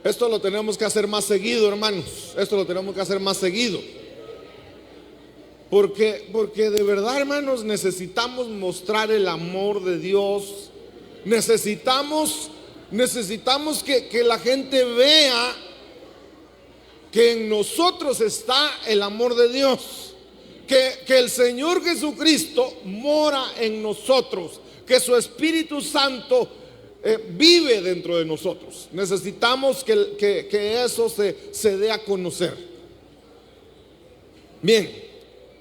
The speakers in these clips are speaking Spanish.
Esto lo tenemos que hacer más seguido, hermanos. Esto lo tenemos que hacer más seguido. Porque de verdad, hermanos, necesitamos mostrar el amor de Dios. Necesitamos que la gente vea que en nosotros está el amor de Dios. Que el Señor Jesucristo mora en nosotros. Que su Espíritu Santo vive dentro de nosotros. Necesitamos que eso se dé a conocer. Bien,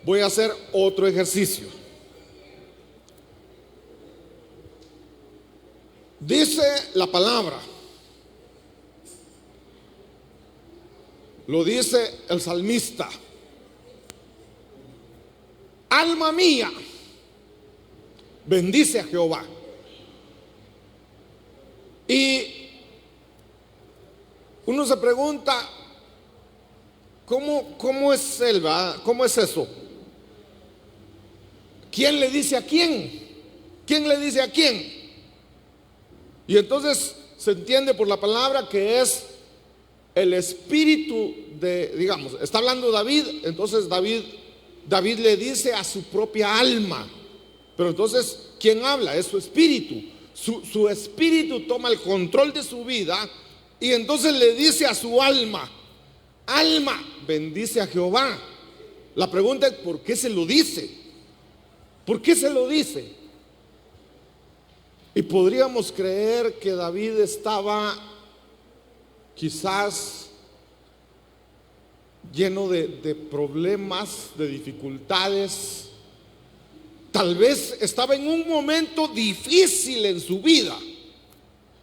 voy a hacer otro ejercicio. Dice la palabra, lo dice el salmista: alma mía, bendice a Jehová. Y uno se pregunta, ¿cómo es él, va? ¿Cómo es eso? ¿Quién le dice a quién? ¿Quién le dice a quién? Y entonces se entiende por la palabra que es el espíritu de, digamos, está hablando David, entonces David le dice a su propia alma. Pero entonces, ¿quién habla? Es su espíritu. Su espíritu toma el control de su vida y entonces le dice a su alma: alma, bendice a Jehová. La pregunta es, ¿por qué se lo dice? ¿Por qué se lo dice? Y podríamos creer que David estaba quizás lleno de problemas, de dificultades. Tal vez estaba en un momento difícil en su vida.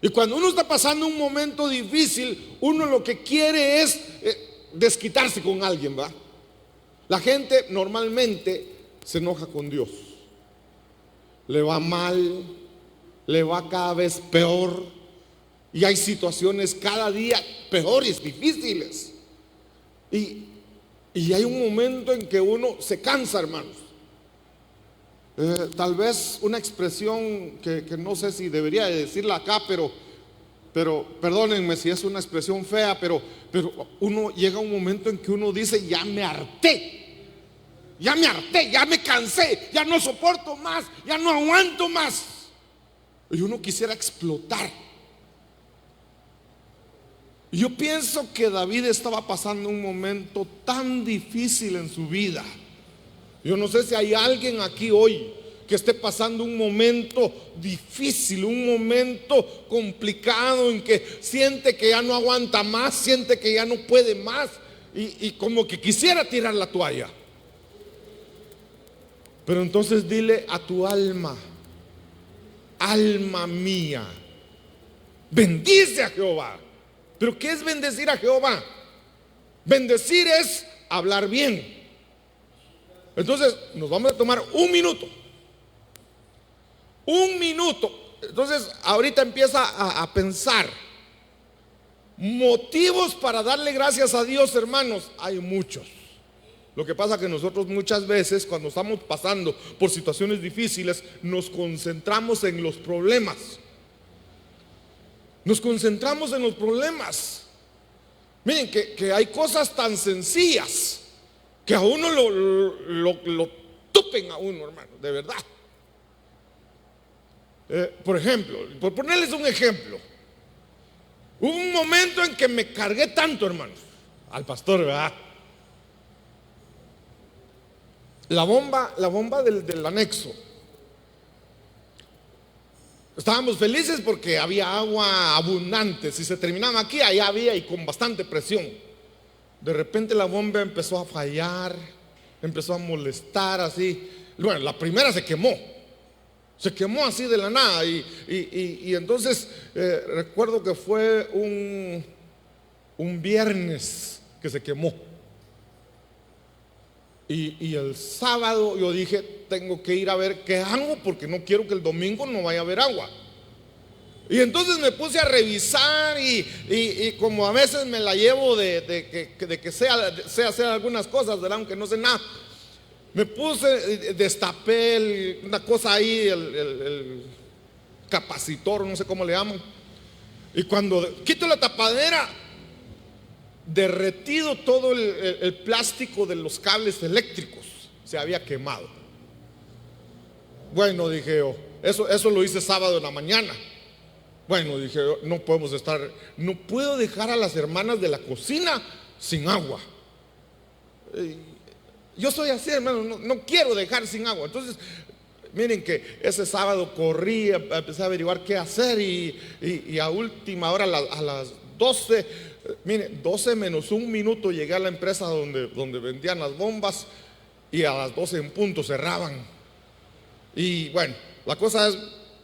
Y cuando uno está pasando un momento difícil, uno lo que quiere es desquitarse con alguien, ¿va? La gente normalmente se enoja con Dios. Le va mal, le va cada vez peor, y hay situaciones cada día peores, difíciles. Y hay un momento en que uno se cansa, hermanos. Tal vez una expresión que no sé si debería de decirla acá, pero perdónenme si es una expresión fea, pero uno llega a un momento en que uno dice: ya me harté, ya me cansé, ya no soporto más, ya no aguanto más. Y uno quisiera explotar. Y yo pienso que David estaba pasando un momento tan difícil en su vida. Yo no sé si hay alguien aquí hoy que esté pasando un momento difícil, un momento complicado en que siente que ya no aguanta más, siente que ya no puede más y como que quisiera tirar la toalla. Pero entonces dile a tu alma: alma mía, bendice a Jehová. ¿Pero qué es bendecir a Jehová? Bendecir es hablar bien. Entonces nos vamos a tomar un minuto. Entonces ahorita empieza a pensar. Motivos para darle gracias a Dios, hermanos, hay muchos. Lo que pasa es que nosotros muchas veces, cuando estamos pasando por situaciones difíciles, nos concentramos en los problemas. Miren que hay cosas tan sencillas que a uno lo tupen a uno, hermano, de verdad. Por ejemplo, por ponerles un ejemplo, hubo un momento en que me cargué tanto, hermanos, al pastor, ¿verdad? La bomba del anexo. Estábamos felices porque había agua abundante. Si se terminaba aquí, allá había, y con bastante presión. De repente la bomba empezó a fallar, empezó a molestar así. Bueno, la primera se quemó así de la nada. Y entonces recuerdo que fue un viernes que se quemó. Y el sábado yo dije: tengo que ir a ver qué hago, porque no quiero que el domingo no vaya a haber agua. Y entonces me puse a revisar y como a veces me la llevo de que sé hacer algunas cosas, ¿verdad? Aunque no sé nada. Me puse, destapé una cosa ahí, el capacitor, no sé cómo le llaman. Y cuando quito la tapadera, derretido todo el plástico de los cables eléctricos, se había quemado. Bueno, dije yo, eso lo hice sábado en la mañana. Bueno, dije yo, no puedo dejar a las hermanas de la cocina sin agua. Yo soy así, hermano, no quiero dejar sin agua. Entonces, miren que ese sábado corrí, empecé a averiguar qué hacer y a última hora, a las 12, miren, 12 menos un minuto llegué a la empresa donde vendían las bombas y a las 12 en punto cerraban. Y bueno, la cosa es,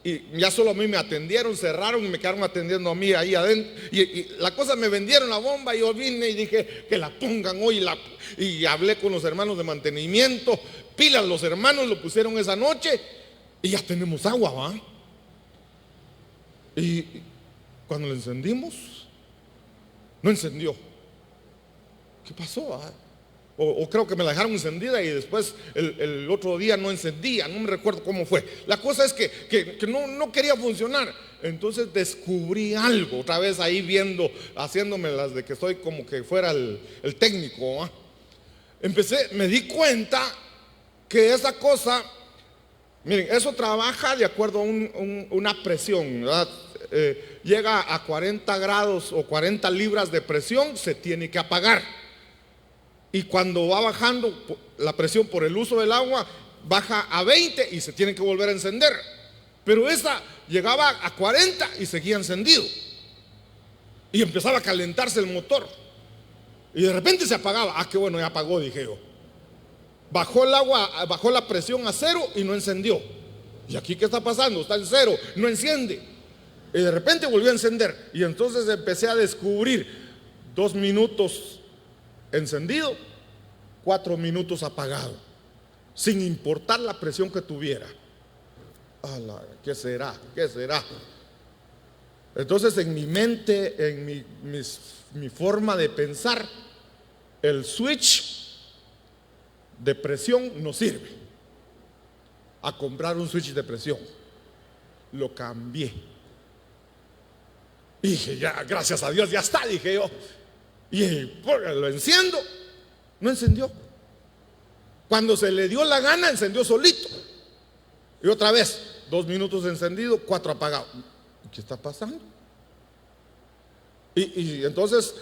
y ya solo a mí me atendieron, cerraron y me quedaron atendiendo a mí ahí adentro. Y la cosa, me vendieron la bomba y yo vine y dije que la pongan hoy. Y hablé con los hermanos de mantenimiento, pilas los hermanos, lo pusieron esa noche y ya tenemos agua, ¿va? Y cuando lo encendimos, no encendió. ¿Qué pasó, va? O creo que me la dejaron encendida y después el otro día no encendía, no me recuerdo cómo fue. La cosa es que no quería funcionar. Entonces descubrí algo, otra vez ahí viendo, haciéndome las de que soy como que fuera el técnico, ¿eh? Me di cuenta que esa cosa, miren, eso trabaja de acuerdo a una presión, ¿verdad? Llega a 40 grados o 40 libras de presión, se tiene que apagar. Y cuando va bajando la presión por el uso del agua, baja a 20 y se tiene que volver a encender. Pero esa llegaba a 40 y seguía encendido. Y empezaba a calentarse el motor. Y de repente se apagaba. Ah, qué bueno, ya apagó, dije yo. Bajó el agua, bajó la presión a 0 y no encendió. ¿Y aquí qué está pasando? Está en 0, no enciende. Y de repente volvió a encender. Y entonces empecé a descubrir 2 minutos encendido, 4 minutos apagado, sin importar la presión que tuviera. ¿Qué será? ¿Qué será? Entonces, en mi mente, en mi forma de pensar, el switch de presión no sirve. A comprar un switch de presión. Lo cambié. Y dije, ya, gracias a Dios, ya está, dije yo. Y lo enciendo, no encendió. Cuando se le dio la gana, encendió solito. Y otra vez, 2 minutos encendido, 4 apagado. ¿Qué está pasando? Y entonces,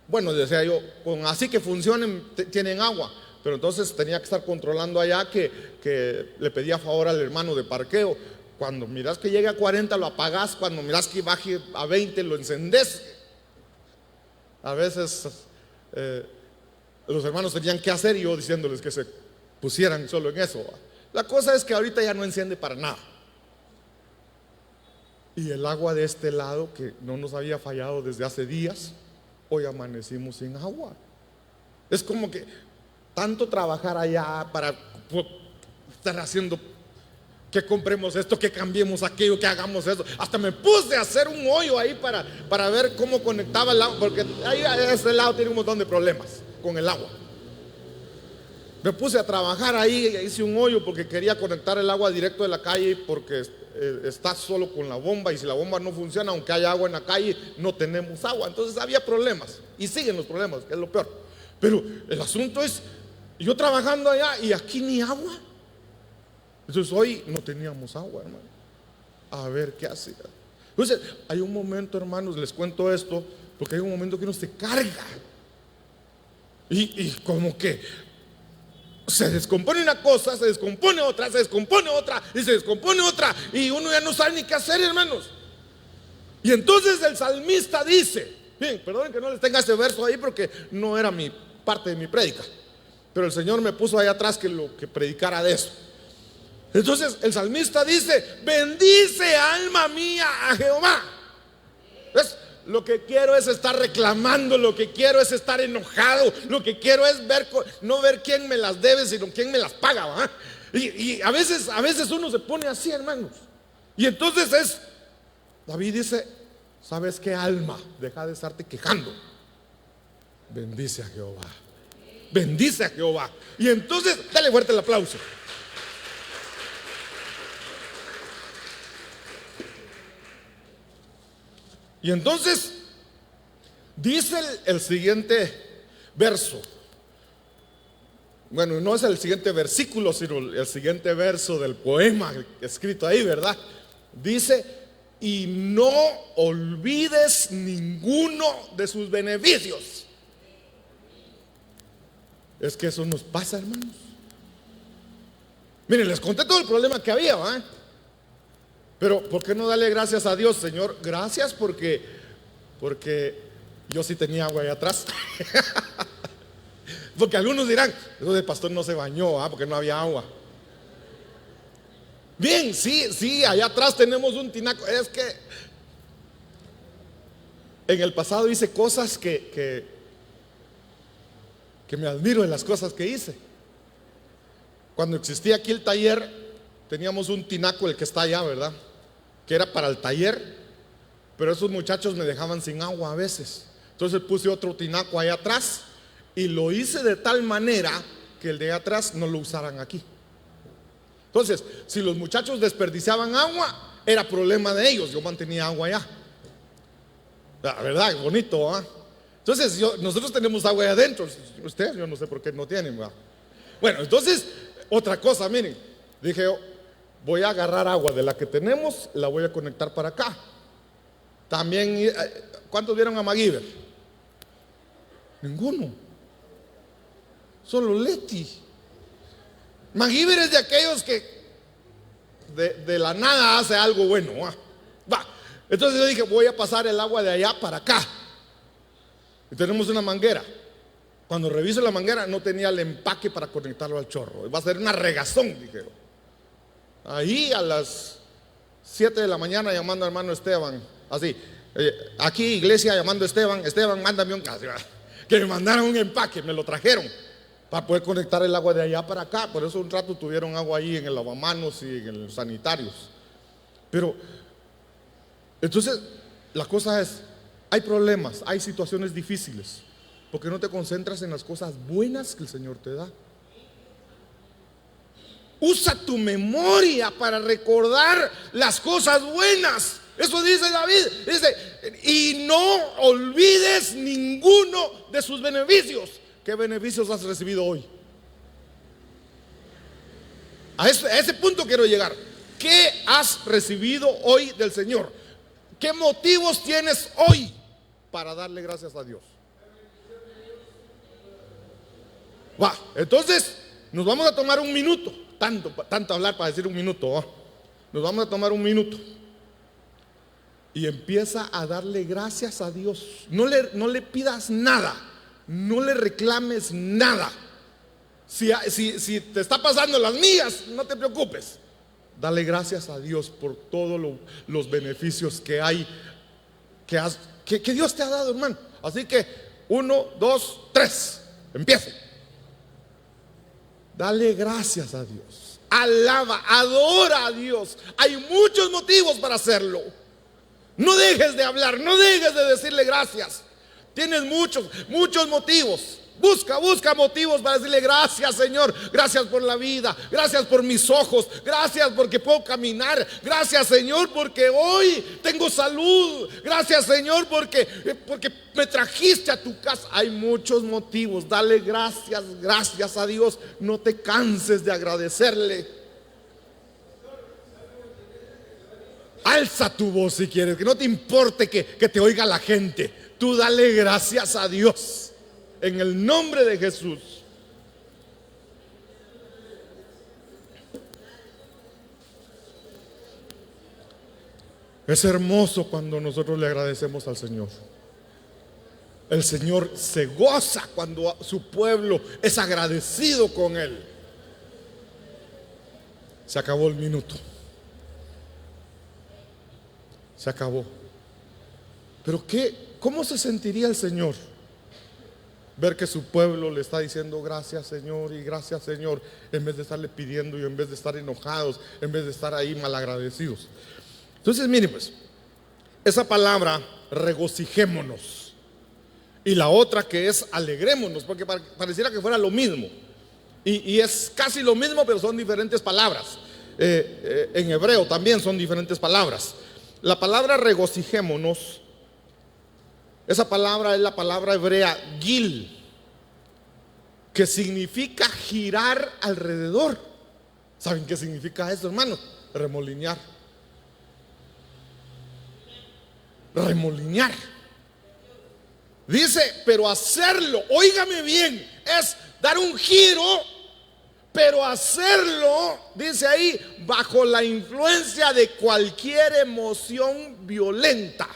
bueno, decía yo, así que funcionen, tienen agua. Pero entonces tenía que estar controlando allá, que le pedía favor al hermano de parqueo. Cuando miras que llegue a 40 lo apagás, cuando miras que baje a 20 lo encendés. A veces los hermanos tenían que hacer y yo diciéndoles que se pusieran solo en eso. La cosa es que ahorita ya no enciende para nada. Y el agua de este lado, que no nos había fallado desde hace días, hoy amanecimos sin agua. Es como que tanto trabajar allá para estar haciendo que compremos esto, que cambiemos aquello, que hagamos eso. Hasta me puse a hacer un hoyo ahí para ver cómo conectaba el agua, porque ahí a ese lado tiene un montón de problemas con el agua. Me puse a trabajar ahí, hice un hoyo porque quería conectar el agua directo de la calle, porque está solo con la bomba, y si la bomba no funciona, aunque haya agua en la calle, no tenemos agua. Entonces había problemas, y siguen los problemas, que es lo peor. Pero el asunto es, yo trabajando allá y aquí ni agua. Entonces hoy no teníamos agua, hermano. A ver qué hacía. Entonces hay un momento, hermanos, les cuento esto, porque hay un momento que uno se carga y como que se descompone una cosa, se descompone otra, se descompone otra y se descompone otra, y uno ya no sabe ni qué hacer, hermanos. Y entonces el salmista dice, bien, perdonen que no les tenga ese verso ahí porque no era parte de mi prédica, pero el Señor me puso ahí atrás que predicara de eso. Entonces el salmista dice, bendice alma mía a Jehová. ¿Ves? Lo que quiero es estar reclamando, lo que quiero es estar enojado, lo que quiero es no ver quién me las debe, sino quién me las paga, ¿va? Y a veces uno se pone así, hermanos. Y entonces David dice, ¿sabes qué, alma? Deja de estarte quejando. Bendice a Jehová. Bendice a Jehová. Y entonces, dale fuerte el aplauso. Y entonces Dice el siguiente verso. Bueno, no es el siguiente versículo, sino el siguiente verso del poema escrito ahí, ¿verdad? Dice: y no olvides ninguno de sus beneficios. Es que eso nos pasa, hermanos. Miren, les conté todo el problema que había, ¿verdad? Pero ¿por qué no darle gracias a Dios? Señor, gracias porque yo sí tenía agua ahí atrás. Porque algunos dirán: el pastor no se bañó, porque no había agua. Bien, sí, allá atrás tenemos un tinaco. Es que en el pasado hice cosas que me admiro en las cosas que hice. Cuando existía aquí el taller, teníamos un tinaco, el que está allá, ¿verdad? Que era para el taller, pero esos muchachos me dejaban sin agua a veces. Entonces puse otro tinaco allá atrás y lo hice de tal manera que el de allá atrás no lo usaran aquí. Entonces, si los muchachos desperdiciaban agua, era problema de ellos. Yo mantenía agua allá. La verdad, es bonito, ¿ah? Entonces, nosotros tenemos agua allá adentro. Ustedes, yo no sé por qué no tienen, ¿verdad? Bueno, entonces, otra cosa, miren. Dije yo: voy a agarrar agua de la que tenemos, la voy a conectar para acá. También, ¿cuántos vieron a MacGyver? Ninguno. Solo Leti. MacGyver es de aquellos que de la nada hace algo bueno. Va. Entonces yo dije: voy a pasar el agua de allá para acá. Y tenemos una manguera. Cuando reviso la manguera, no tenía el empaque para conectarlo al chorro. Va a ser una regazón, dije yo. Ahí a las 7 de la mañana llamando al hermano Esteban. Así, aquí iglesia llamando a Esteban: Esteban, mándame un caso. Que me mandaron un empaque, me lo trajeron para poder conectar el agua de allá para acá. Por eso un rato tuvieron agua ahí en el lavamanos y en los sanitarios. Pero entonces la cosa es: hay problemas, hay situaciones difíciles. ¿Por qué no te concentras en las cosas buenas que el Señor te da? Usa tu memoria para recordar las cosas buenas. Eso dice David. Dice: y no olvides ninguno de sus beneficios. ¿Qué beneficios has recibido hoy? A ese punto quiero llegar. ¿Qué has recibido hoy del Señor? ¿Qué motivos tienes hoy para darle gracias a Dios? Va, entonces nos vamos a tomar un minuto. Tanto hablar para decir un minuto, ¿va? Nos vamos a tomar un minuto y empieza a darle gracias a Dios. No le pidas nada, no le reclames nada. Si te está pasando las mías, no te preocupes. Dale gracias a Dios por todos los beneficios que hay, que Dios te ha dado, hermano. Así que 1, 2, 3, empiece. Dale gracias a Dios. Alaba, adora a Dios. Hay muchos motivos para hacerlo. No dejes de hablar, no dejes de decirle gracias. Tienes muchos motivos. Busca motivos para decirle: gracias, Señor, gracias por la vida, gracias por mis ojos, gracias porque puedo caminar, gracias, Señor, porque hoy tengo salud, gracias, Señor, porque me trajiste a tu casa. Hay muchos motivos. Dale gracias a Dios. No te canses de agradecerle. Alza tu voz si quieres, que no te importe que te oiga la gente. Tú dale gracias a Dios. En el nombre de Jesús. Es hermoso cuando nosotros le agradecemos al Señor. El Señor se goza cuando su pueblo es agradecido con Él. Se acabó el minuto. Se acabó. Pero ¿cómo se sentiría el Señor ver que su pueblo le está diciendo: gracias, Señor, y gracias, Señor, en vez de estarle pidiendo y en vez de estar enojados, en vez de estar ahí malagradecidos? Entonces, miren, pues, esa palabra regocijémonos, y la otra que es alegrémonos, porque pareciera que fuera lo mismo, y es casi lo mismo, pero son diferentes palabras. En hebreo también son diferentes palabras. La palabra regocijémonos Esa palabra es la palabra hebrea gil, que significa girar alrededor. ¿Saben qué significa eso, hermanos? Remolinear. Remolinear. Dice, pero hacerlo, óigame bien, es dar un giro, pero hacerlo, dice ahí, bajo la influencia de cualquier emoción violenta.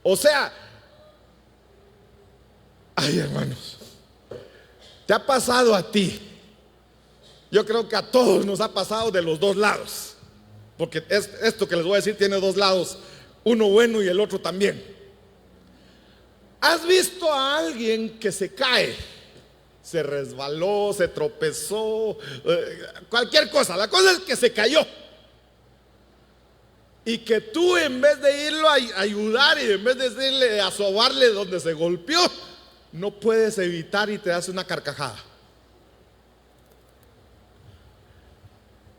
O sea, ay, hermanos, ¿te ha pasado a ti? Yo creo que a todos nos ha pasado de los dos lados, porque esto que les voy a decir tiene dos lados, uno bueno y el otro también. ¿Has visto a alguien que se cae? Se resbaló, se tropezó, cualquier cosa. La cosa es que se cayó. Y que tú, en vez de irlo a ayudar y en vez de decirle, a sobarle donde se golpeó, no puedes evitar y te das una carcajada.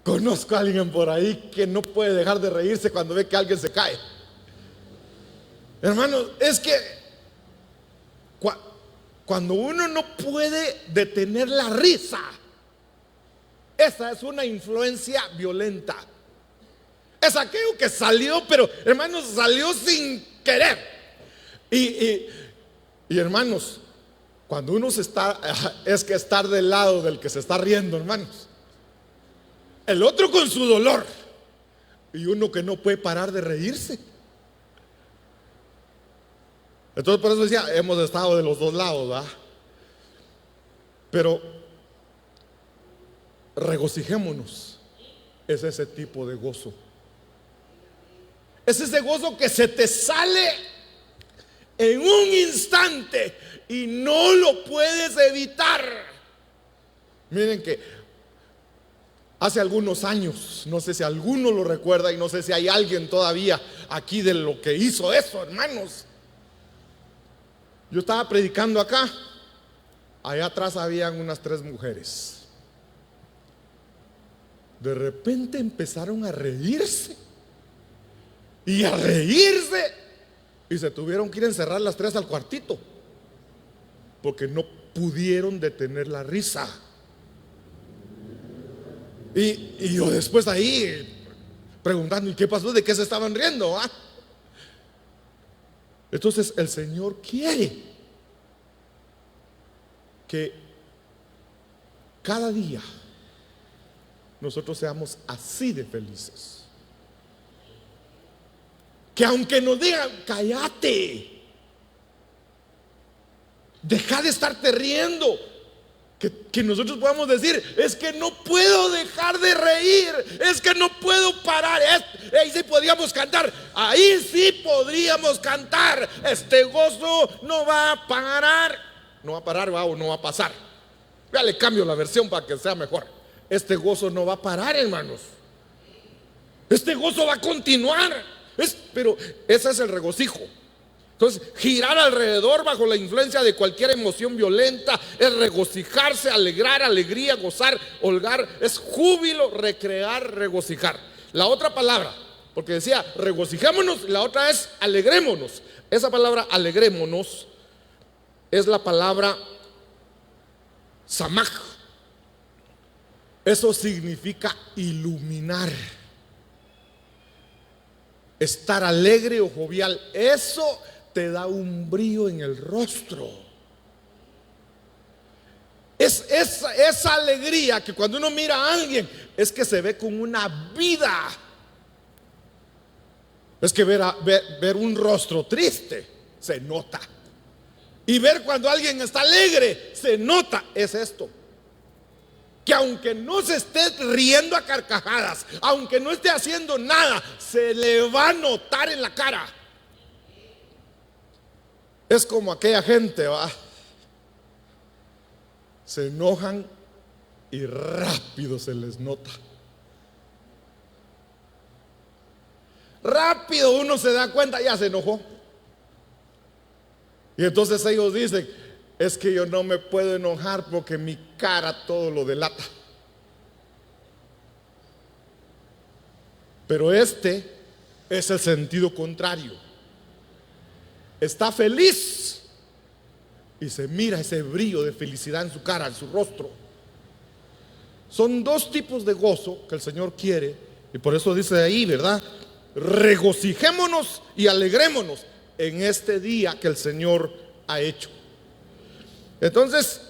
Conozco a alguien por ahí que no puede dejar de reírse cuando ve que alguien se cae. Hermanos, es que cuando uno no puede detener la risa, esa es una influencia violenta. Es aquello que salió, pero hermanos, salió sin querer. Y hermanos, cuando uno es que estar del lado del que se está riendo, hermanos. El otro con su dolor y uno que no puede parar de reírse. Entonces por eso decía, hemos estado de los dos lados, ¿verdad? Pero regocijémonos. Es ese tipo de gozo. Es ese gozo que se te sale en un instante y no lo puedes evitar. Miren que hace algunos años, no sé si alguno lo recuerda y no sé si hay alguien todavía aquí de lo que hizo eso, hermanos. Yo estaba predicando acá, allá atrás habían unas 3 mujeres. De repente empezaron a reírse y a reírse y se tuvieron que ir a encerrar las 3 al cuartito porque no pudieron detener la risa. Y yo después ahí preguntando, ¿y qué pasó? ¿De qué se estaban riendo? ¿Ah? Entonces el Señor quiere que cada día nosotros seamos así de felices. Que aunque nos digan, cállate, deja de estarte riendo, que nosotros podamos decir, es que no puedo dejar de reír, es que no puedo parar. Ahí sí podríamos cantar, ahí sí podríamos cantar. Este gozo no va a parar, no va a parar, o no va a pasar. Ya le cambio la versión para que sea mejor. Este gozo no va a parar, hermanos. Este gozo va a continuar. Pero ese es el regocijo. Entonces, girar alrededor bajo la influencia de cualquier emoción violenta es regocijarse, alegrar, alegría, gozar, holgar, es júbilo, recrear, regocijar. La otra palabra, porque decía regocijémonos, la otra es alegrémonos. Esa palabra alegrémonos es la palabra samaj. Eso significa iluminar, estar alegre o jovial. Eso te da un brillo en el rostro. Es esa alegría que cuando uno mira a alguien es que se ve con una vida. Es que ver un rostro triste se nota. Y ver cuando alguien está alegre se nota. Es esto, que aunque no se esté riendo a carcajadas, aunque no esté haciendo nada, se le va a notar en la cara. Es como aquella gente, ¿va? Se enojan y rápido se les nota. Rápido uno se da cuenta, ya se enojó. Y entonces ellos dicen, es que yo no me puedo enojar porque mi cara todo lo delata. Pero este es el sentido contrario. está feliz y se mira ese brillo de felicidad en su cara, en su rostro. Son dos tipos de gozo que el Señor quiere, y por eso dice ahí, ¿verdad? Regocijémonos y alegrémonos en este día que el Señor ha hecho. Entonces,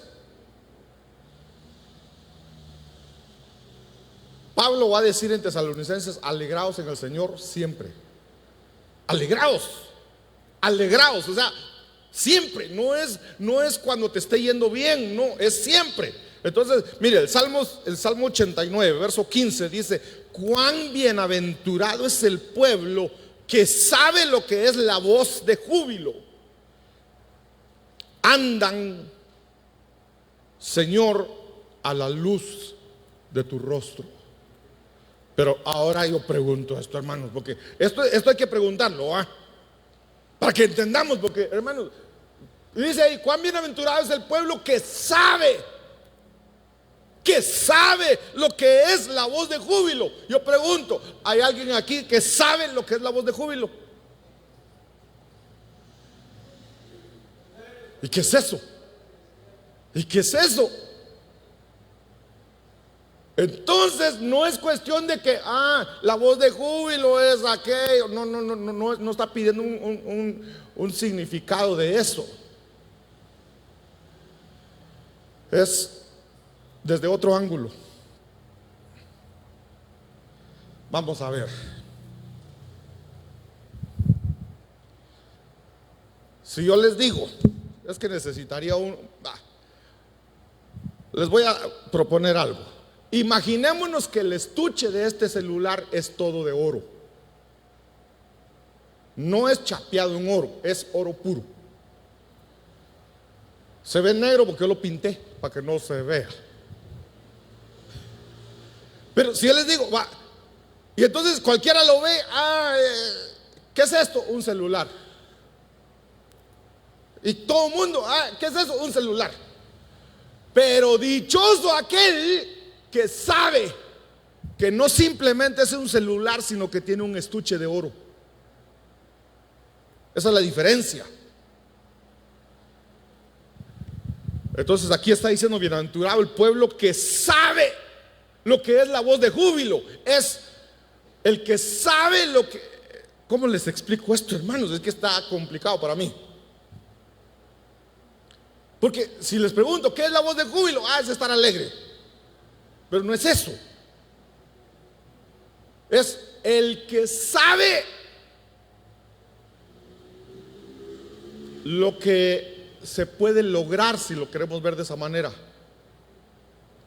Pablo va a decir en Tesalonicenses: alegraos en el Señor siempre. Alegraos, alegraos, o sea, siempre. No es cuando te esté yendo bien, no, es siempre. Entonces, mire, el Salmo 89, verso 15 dice: cuán bienaventurado es el pueblo que sabe lo que es la voz de júbilo. Andan, Señor, a la luz de tu rostro. Pero ahora yo pregunto esto, hermanos, porque esto hay que preguntarlo, para que entendamos, porque, hermanos, dice ahí: cuán bienaventurado es el pueblo que sabe lo que es la voz de júbilo. Yo pregunto: ¿hay alguien aquí que sabe lo que es la voz de júbilo? ¿Y qué es eso? ¿Y qué es eso? Entonces no es cuestión de que la voz de júbilo es aquello. No está pidiendo un significado de eso. Es desde otro ángulo. Vamos a ver. Si yo les digo, es que necesitaría les voy a proponer algo. Imaginémonos que el estuche de este celular es todo de oro. No es chapeado en oro, es oro puro. Se ve negro porque yo lo pinté para que no se vea. Pero si yo les digo, y entonces cualquiera lo ve, ¿qué es esto? Un celular. Y todo el mundo, ¿qué es eso? Un celular. Pero dichoso aquel que sabe que no simplemente es un celular, sino que tiene un estuche de oro. Esa es la diferencia. Entonces aquí está diciendo: bienaventurado el pueblo que sabe lo que es la voz de júbilo. Es el que sabe lo que... ¿Cómo les explico esto, hermanos? Es que está complicado para mí. Porque si les pregunto ¿qué es la voz de júbilo? Es estar alegre. Pero no es eso. Es el que sabe lo que se puede lograr, si lo queremos ver de esa manera,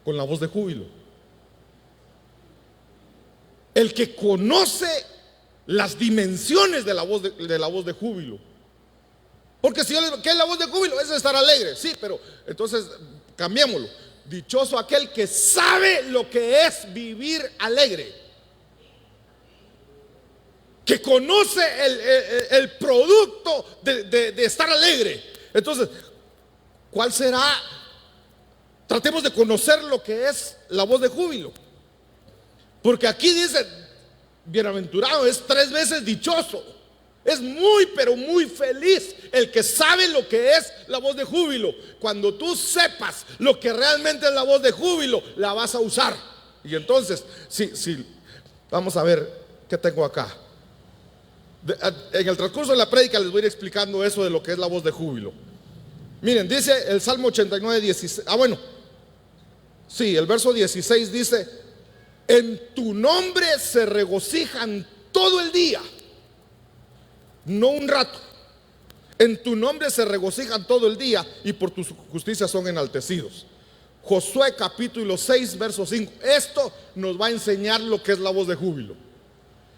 con la voz de júbilo. El que conoce las dimensiones de la voz de júbilo. Porque si yo les digo ¿qué es la voz de júbilo? Es estar alegre. Sí, pero entonces cambiémoslo. Dichoso aquel que sabe lo que es vivir alegre, que conoce el producto de estar alegre. Entonces, ¿cuál será? Tratemos de conocer lo que es la voz de júbilo. Porque aquí dice: bienaventurado, es 3 veces dichoso. Es muy, pero muy feliz el que sabe lo que es la voz de júbilo. Cuando tú sepas lo que realmente es la voz de júbilo, la vas a usar. Y entonces, sí, vamos a ver qué tengo acá. En el transcurso de la prédica les voy a ir explicando eso de lo que es la voz de júbilo. Miren, dice el Salmo 89, 16. El verso 16 dice: en tu nombre se regocijan todo el día. No un rato. En tu nombre se regocijan todo el día, y por tu justicia son enaltecidos. Josué capítulo 6 verso 5. Esto nos va a enseñar lo que es la voz de júbilo.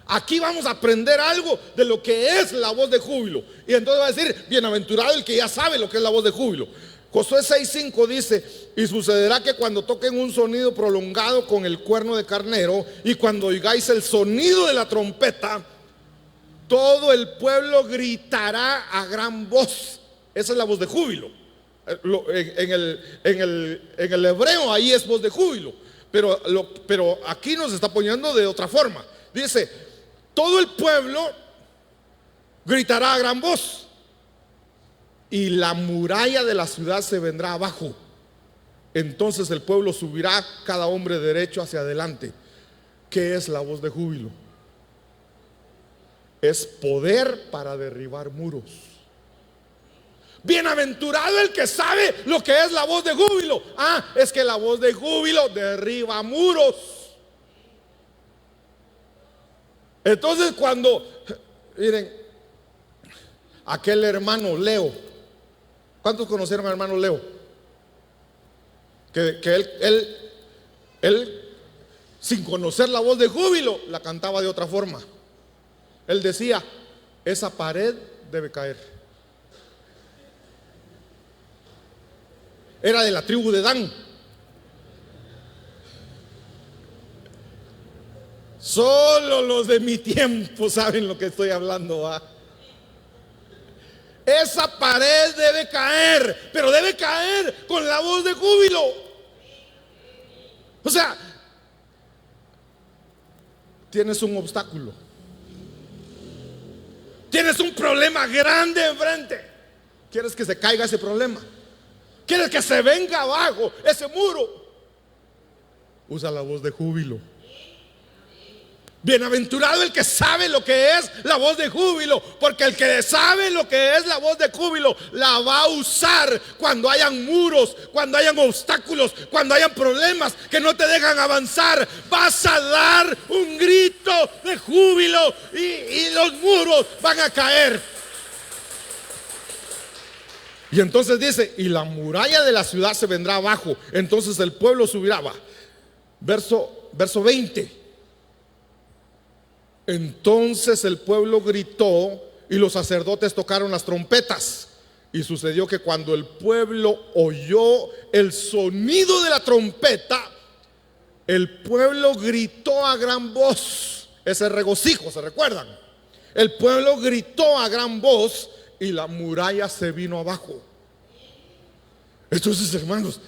Aquí vamos a aprender algo de lo que es la voz de júbilo. Y entonces va a decir: bienaventurado el que ya sabe lo que es la voz de júbilo. Josué 6:5 dice: y sucederá que cuando toquen un sonido prolongado con el cuerno de carnero, y cuando oigáis el sonido de la trompeta, todo el pueblo gritará a gran voz. Esa es la voz de júbilo. En el hebreo ahí es voz de júbilo. Pero aquí nos está poniendo de otra forma. Dice: todo el pueblo gritará a gran voz. y la muralla de la ciudad se vendrá abajo. Entonces el pueblo subirá, cada hombre derecho hacia adelante. ¿Qué es la voz de júbilo? Es poder para derribar muros. Bienaventurado el que sabe lo que es la voz de júbilo. Es que la voz de júbilo derriba muros. Entonces miren, aquel hermano Leo, ¿cuántos conocieron al hermano Leo? Que él sin conocer la voz de júbilo la cantaba de otra forma. Él decía: esa pared debe caer. Era de la tribu de Dan. Solo los de mi tiempo saben lo que estoy hablando. Esa pared debe caer, pero debe caer con la voz de júbilo. O sea, tienes un obstáculo, tienes un problema grande enfrente. ¿Quieres que se caiga ese problema? ¿Quieres que se venga abajo ese muro? Usa la voz de júbilo. Bienaventurado el que sabe lo que es la voz de júbilo, porque el que sabe lo que es la voz de júbilo la va a usar cuando hayan muros, cuando hayan obstáculos, cuando hayan problemas que no te dejan avanzar. Vas a dar un grito de júbilo y los muros van a caer. Y entonces dice: y la muralla de la ciudad se vendrá abajo. Entonces el pueblo subirá. Verso 20. Entonces el pueblo gritó y los sacerdotes tocaron las trompetas. Y sucedió que cuando el pueblo oyó el sonido de la trompeta, el pueblo gritó a gran voz. Ese regocijo, ¿se recuerdan? El pueblo gritó a gran voz y la muralla se vino abajo. Entonces, hermanos,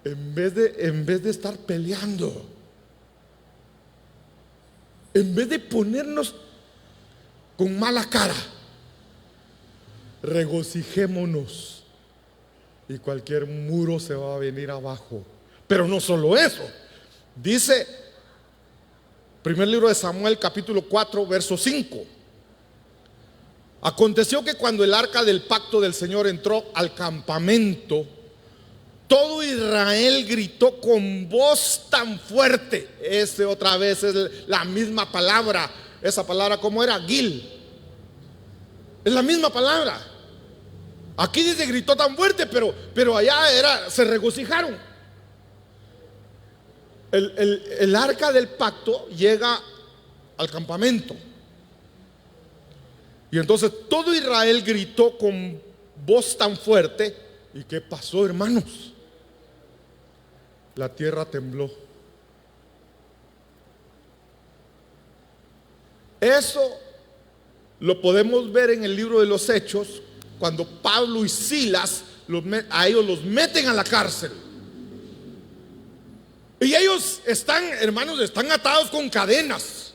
en vez de estar peleando, en vez de ponernos con mala cara, regocijémonos y cualquier muro se va a venir abajo. Pero no solo eso. Dice primer libro de Samuel, capítulo 4, verso 5. Aconteció que cuando el arca del pacto del Señor entró al campamento, todo Israel gritó con voz tan fuerte. Otra vez es la misma palabra. Esa palabra, ¿cómo era? Gil. Es la misma palabra. Aquí dice gritó tan fuerte, pero allá se regocijaron. El arca del pacto llega al campamento. Y entonces todo Israel gritó con voz tan fuerte. ¿Y qué pasó, hermanos? La tierra tembló. Eso lo podemos ver en el libro de los Hechos, cuando Pablo y Silas a ellos los meten a la cárcel. Y ellos hermanos, están atados con cadenas.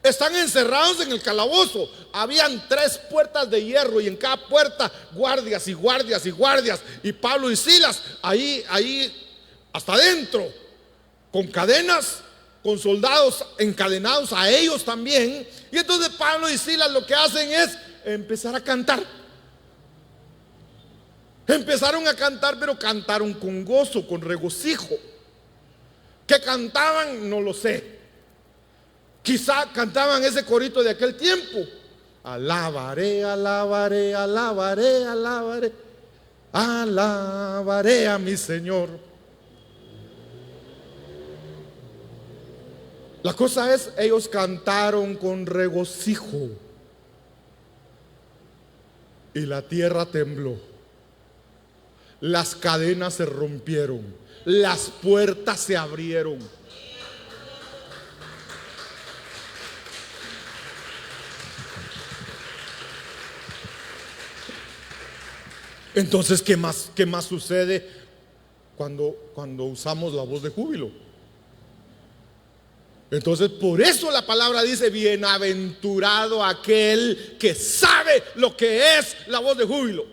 Están encerrados en el calabozo. Habían 3 puertas de hierro y en cada puerta guardias y guardias y guardias. Y Pablo y Silas ahí hasta adentro, con cadenas, con soldados encadenados a ellos también. Y entonces Pablo y Silas lo que hacen es empezar a cantar. Empezaron a cantar, pero cantaron con gozo, con regocijo. ¿Qué cantaban? No lo sé. Quizá cantaban ese corito de aquel tiempo: alabaré, alabaré, alabaré, alabaré, alabaré a mi Señor. La cosa es, ellos cantaron con regocijo y la tierra tembló. Las cadenas se rompieron, las puertas se abrieron. Entonces, ¿qué más sucede cuando usamos la voz de júbilo? Entonces, por eso la palabra dice: bienaventurado aquel que sabe lo que es la voz de júbilo.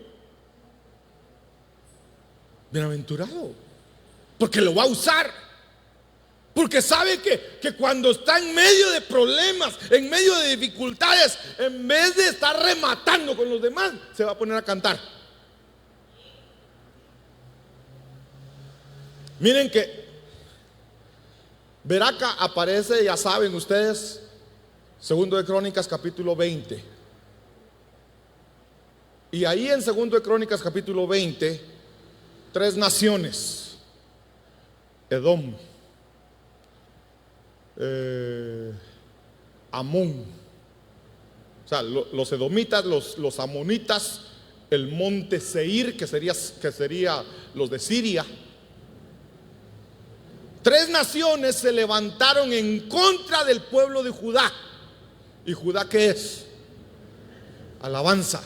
Bienaventurado, porque lo va a usar, porque sabe que cuando está en medio de problemas, en medio de dificultades, en vez de estar rematando con los demás, se va a poner a cantar. Miren que Veraca aparece, ya saben ustedes, Segundo de Crónicas capítulo 20. Y ahí en Segundo de Crónicas capítulo 20, 3 naciones: Edom, Amón, o sea, los edomitas, los amonitas, el monte Seir, que sería los de Siria. 3 naciones se levantaron en contra del pueblo de Judá. ¿Y Judá qué es? Alabanza.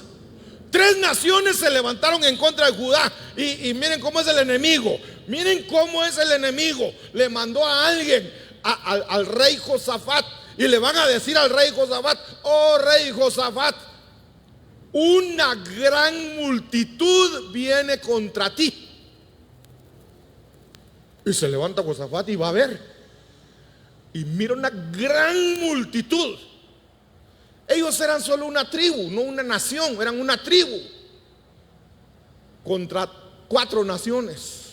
3 naciones se levantaron en contra de Judá. Y miren cómo es el enemigo. Miren cómo es el enemigo. Le mandó a alguien, al rey Josafat, y le van a decir al rey Josafat: oh rey Josafat, una gran multitud viene contra ti. Y se levanta Josafat y va a ver, y mira una gran multitud. Ellos eran solo una tribu, no una nación, eran una tribu contra 4 naciones.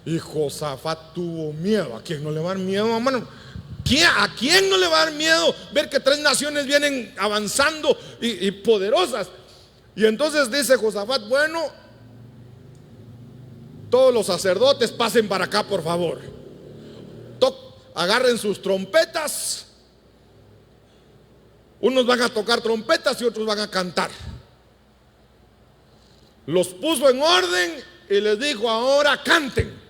Y Josafat tuvo miedo. ¿A quién no le va a dar miedo, hermano? ¿A quién no le va a dar miedo ver que 3 naciones vienen avanzando y poderosas? Y entonces dice Josafat: bueno, todos los sacerdotes pasen para acá, por favor. Agarren sus trompetas. Unos van a tocar trompetas y otros van a cantar. Los puso en orden y les dijo: ahora canten.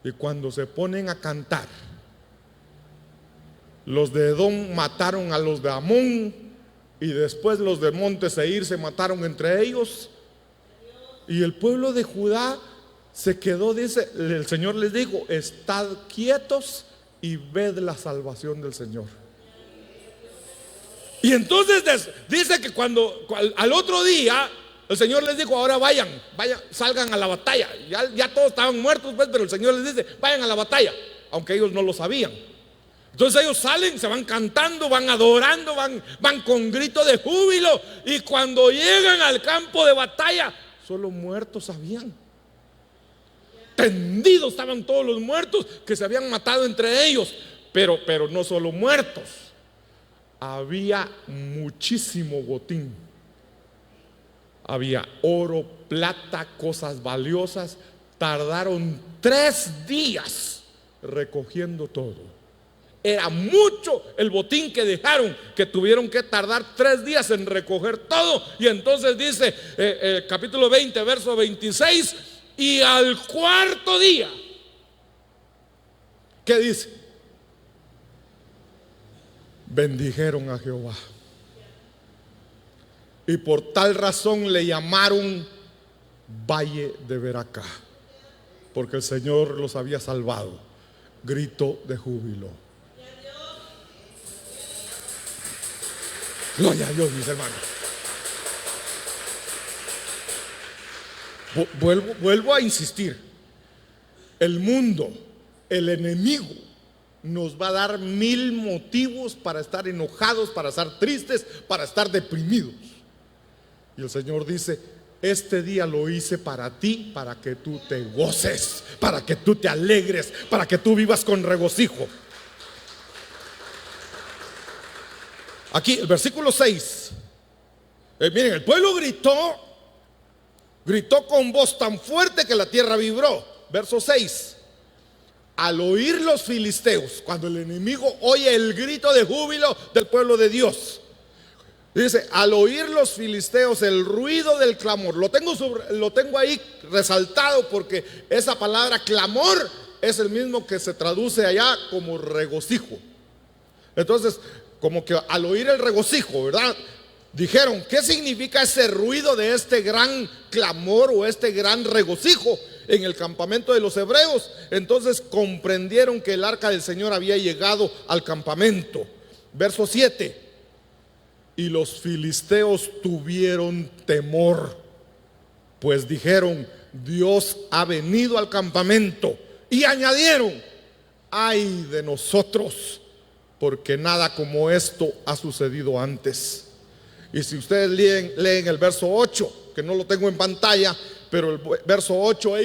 Y cuando se ponen a cantar, los de Edom mataron a los de Amón, y después los de Monte Seir se mataron entre ellos. Y el pueblo de Judá se quedó, dice, el Señor les dijo: estad quietos y ved la salvación del Señor. Y entonces dice que cuando al otro día el Señor les dijo: ahora vayan, salgan a la batalla. Ya todos estaban muertos, pues, pero el Señor les dice: vayan a la batalla, aunque ellos no lo sabían. Entonces ellos salen, se van cantando, van adorando, van con grito de júbilo. Y cuando llegan al campo de batalla, solo muertos habían. Tendidos estaban todos los muertos que se habían matado entre ellos. Pero no solo muertos, había muchísimo botín. Había oro, plata, cosas valiosas. Tardaron 3 días recogiendo todo. Era mucho el botín que dejaron, que tuvieron que tardar 3 días en recoger todo. Y entonces dice capítulo 20, verso 26: y al 4.º día, ¿qué dice? Bendijeron a Jehová. Y por tal razón le llamaron Valle de Beracá, porque el Señor los había salvado. Grito de júbilo. Gloria a Dios, mis hermanos. Vuelvo a insistir: el mundo, el enemigo, nos va a dar 1000 motivos para estar enojados, para estar tristes, para estar deprimidos. Y el Señor dice: este día lo hice para ti, para que tú te goces, para que tú te alegres, para que tú vivas con regocijo. Aquí el versículo 6. Miren, el pueblo gritó con voz tan fuerte que la tierra vibró. Verso 6. Al oír los filisteos, cuando el enemigo oye el grito de júbilo del pueblo de Dios, dice: al oír los filisteos el ruido del clamor. Lo tengo ahí resaltado, porque esa palabra clamor es el mismo que se traduce allá como regocijo. Entonces, como que al oír el regocijo, ¿verdad? Dijeron: ¿qué significa ese ruido de este gran clamor o este gran regocijo en el campamento de los hebreos? Entonces comprendieron que el arca del Señor había llegado al campamento. Verso 7: y los filisteos tuvieron temor, pues dijeron: Dios ha venido al campamento. Y añadieron: ay de nosotros, porque nada como esto ha sucedido antes. Y si ustedes leen el verso 8, que no lo tengo en pantalla, pero el verso 8,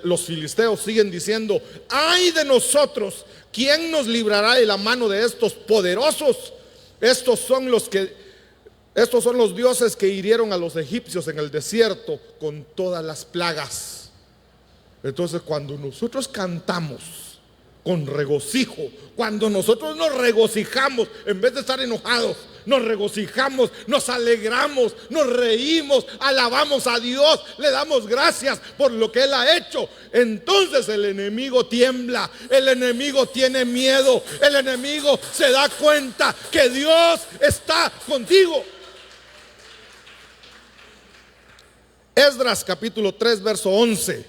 los filisteos siguen diciendo: ay de nosotros, ¿quién nos librará de la mano de estos poderosos? Estos son los dioses que hirieron a los egipcios en el desierto con todas las plagas. Entonces, cuando nosotros cantamos con regocijo, cuando nosotros nos regocijamos, en vez de estar enojados, nos regocijamos, nos alegramos, nos reímos, alabamos a Dios, le damos gracias por lo que Él ha hecho, entonces el enemigo tiembla, el enemigo tiene miedo, el enemigo se da cuenta que Dios está contigo. Esdras capítulo 3 verso 11: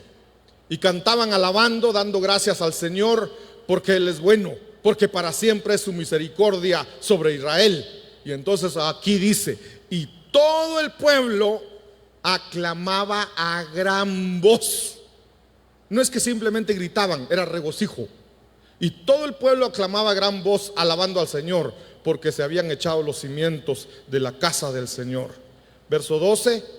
y cantaban alabando, dando gracias al Señor, porque Él es bueno, porque para siempre es su misericordia sobre Israel. Y entonces aquí dice: y todo el pueblo aclamaba a gran voz. No es que simplemente gritaban, era regocijo. Y todo el pueblo aclamaba a gran voz, alabando al Señor, porque se habían echado los cimientos de la casa del Señor. Verso 12: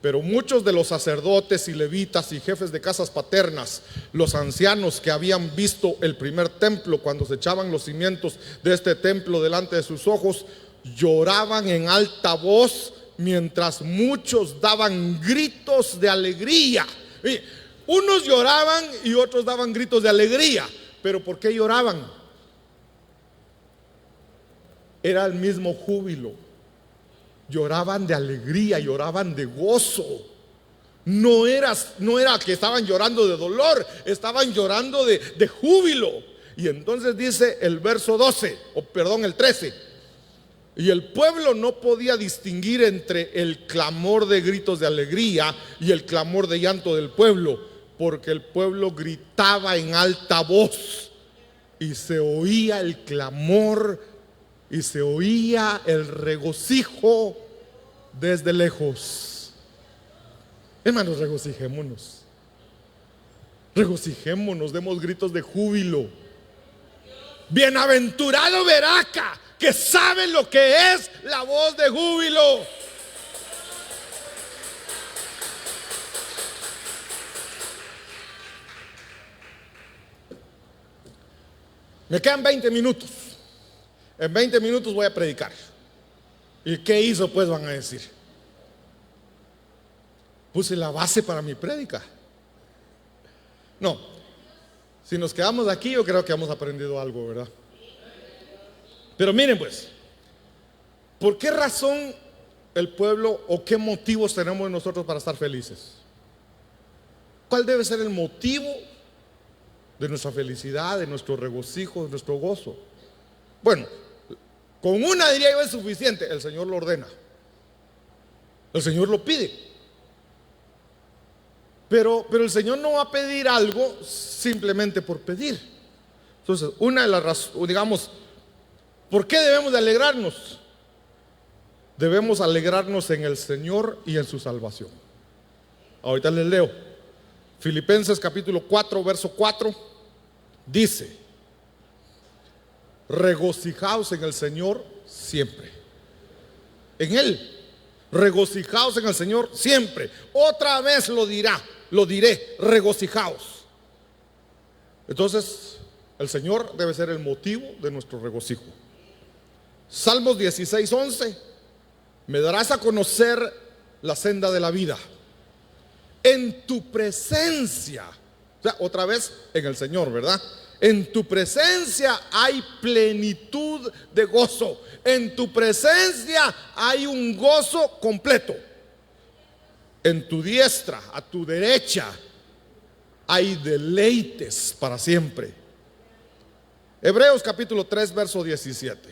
pero muchos de los sacerdotes y levitas y jefes de casas paternas, los ancianos que habían visto el primer templo, cuando se echaban los cimientos de este templo delante de sus ojos, lloraban en alta voz, mientras muchos daban gritos de alegría. Y unos lloraban y otros daban gritos de alegría. ¿Pero por qué lloraban? Era el mismo júbilo. Lloraban de alegría, lloraban de gozo. No era que estaban llorando de dolor, estaban llorando de júbilo. Y entonces dice el verso 13: y el pueblo no podía distinguir entre el clamor de gritos de alegría y el clamor de llanto del pueblo, porque el pueblo gritaba en alta voz, y se oía el clamor y se oía el regocijo desde lejos. Hermanos, regocijémonos, demos gritos de júbilo. Bienaventurado Veraca, que sabe lo que es la voz de júbilo. Me quedan 20 minutos. En 20 minutos voy a predicar. ¿Y qué hizo pues? Van a decir. Puse la base para mi prédica. No. Si nos quedamos aquí, yo creo que hemos aprendido algo, ¿verdad? Pero miren pues, ¿por qué razón el pueblo o qué motivos tenemos nosotros para estar felices? ¿Cuál debe ser el motivo de nuestra felicidad, de nuestro regocijo, de nuestro gozo? Bueno, con una diría yo es suficiente. El Señor lo ordena, el Señor lo pide. Pero el Señor no va a pedir algo simplemente por pedir. Entonces, una de las razones, digamos, ¿por qué debemos de alegrarnos? Debemos alegrarnos en el Señor y en su salvación. Ahorita les leo. Filipenses capítulo 4 verso 4 dice: regocijaos en el Señor siempre. En Él, regocijaos en el Señor siempre. Otra vez lo diré, regocijaos. Entonces, el Señor debe ser el motivo de nuestro regocijo. Salmos 16:11: me darás a conocer la senda de la vida. En tu presencia, o sea, otra vez en el Señor, ¿verdad? En tu presencia hay plenitud de gozo. En tu presencia hay un gozo completo. En tu diestra, a tu derecha, hay deleites para siempre. Hebreos capítulo 3 verso 17.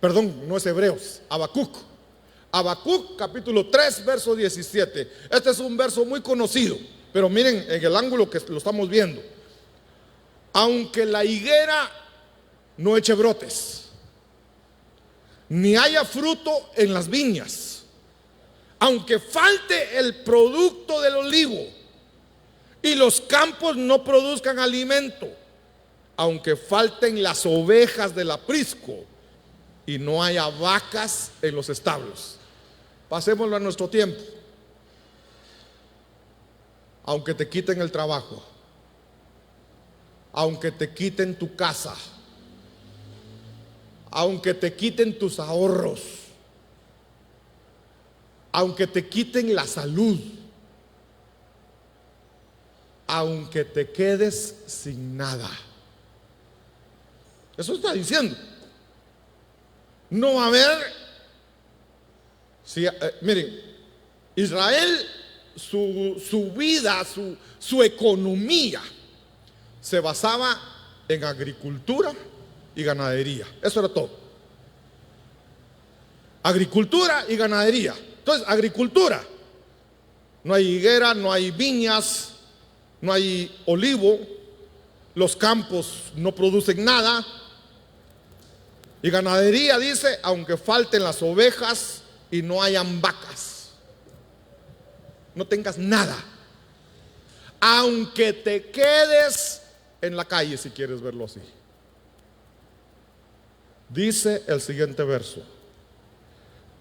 Perdón, no es Hebreos, Habacuc Habacuc capítulo 3 verso 17. Este es un verso muy conocido, pero miren en el ángulo que lo estamos viendo. Aunque la higuera no eche brotes, ni haya fruto en las viñas, aunque falte el producto del olivo y los campos no produzcan alimento, aunque falten las ovejas del aprisco y no haya vacas en los establos. Pasémoslo a nuestro tiempo. Aunque te quiten el trabajo, aunque te quiten tu casa, aunque te quiten tus ahorros, aunque te quiten la salud, aunque te quedes sin nada. Eso está diciendo. No va a haber. Miren, Israel, su vida, su economía se basaba en agricultura y ganadería. Eso era todo. Agricultura y ganadería. Entonces, agricultura. No hay higuera, no hay viñas, no hay olivo, los campos no producen nada. Y ganadería dice, aunque falten las ovejas y no hayan vacas, no tengas nada, aunque te quedes en la calle, si quieres verlo así. Dice el siguiente verso: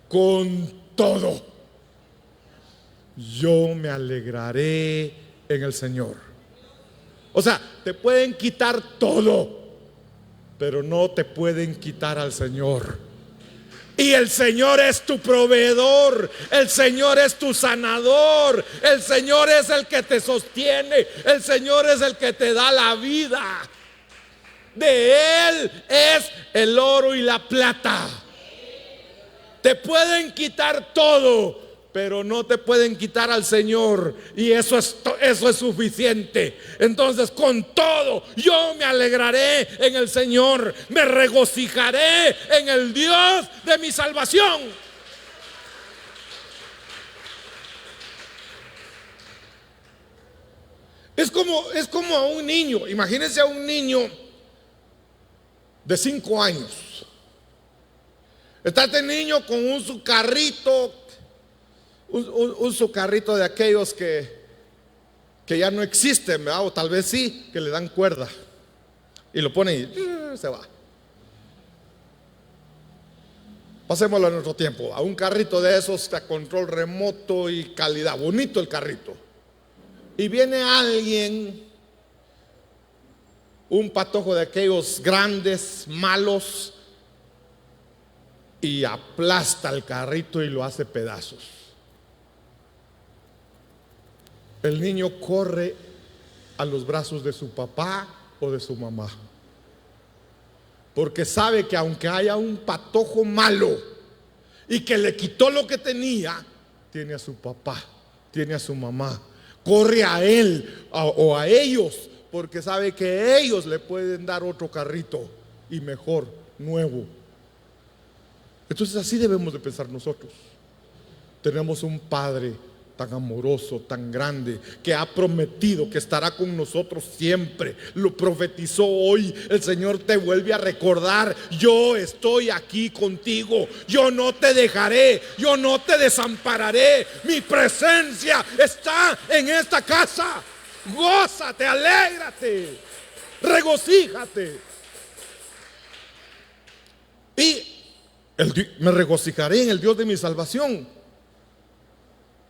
con todo yo me alegraré en el Señor. O sea, te pueden quitar todo, pero no te pueden quitar al Señor. Y el Señor es tu proveedor, el Señor es tu sanador, el Señor es el que te sostiene, el Señor es el que te da la vida. De Él es el oro y la plata. Te pueden quitar todo, pero no te pueden quitar al Señor, y eso es suficiente. Entonces, con todo yo me alegraré en el Señor, me regocijaré en el Dios de mi salvación. Es como a un niño. Imagínense a un niño de 5 años. Está este niño con su carrito, un su carrito de aquellos que ya no existen, ¿verdad? O tal vez sí, que le dan cuerda y lo pone y se va. Pasémoslo a nuestro tiempo, a un carrito de esos a control remoto y calidad, bonito el carrito. Y viene alguien, un patojo de aquellos grandes, malos, y aplasta el carrito y lo hace pedazos. El niño corre a los brazos de su papá o de su mamá, porque sabe que aunque haya un patojo malo y que le quitó lo que tenía, tiene a su papá, tiene a su mamá. Corre a él o a ellos, porque sabe que ellos le pueden dar otro carrito y mejor, nuevo. Entonces así debemos de pensar nosotros. Tenemos un Padre tan amoroso, tan grande, que ha prometido que estará con nosotros siempre. Lo profetizó hoy. El Señor te vuelve a recordar: yo estoy aquí contigo, yo no te dejaré, yo no te desampararé. Mi presencia está en esta casa. Gózate, alégrate, regocíjate. Y me regocijaré en el Dios de mi salvación.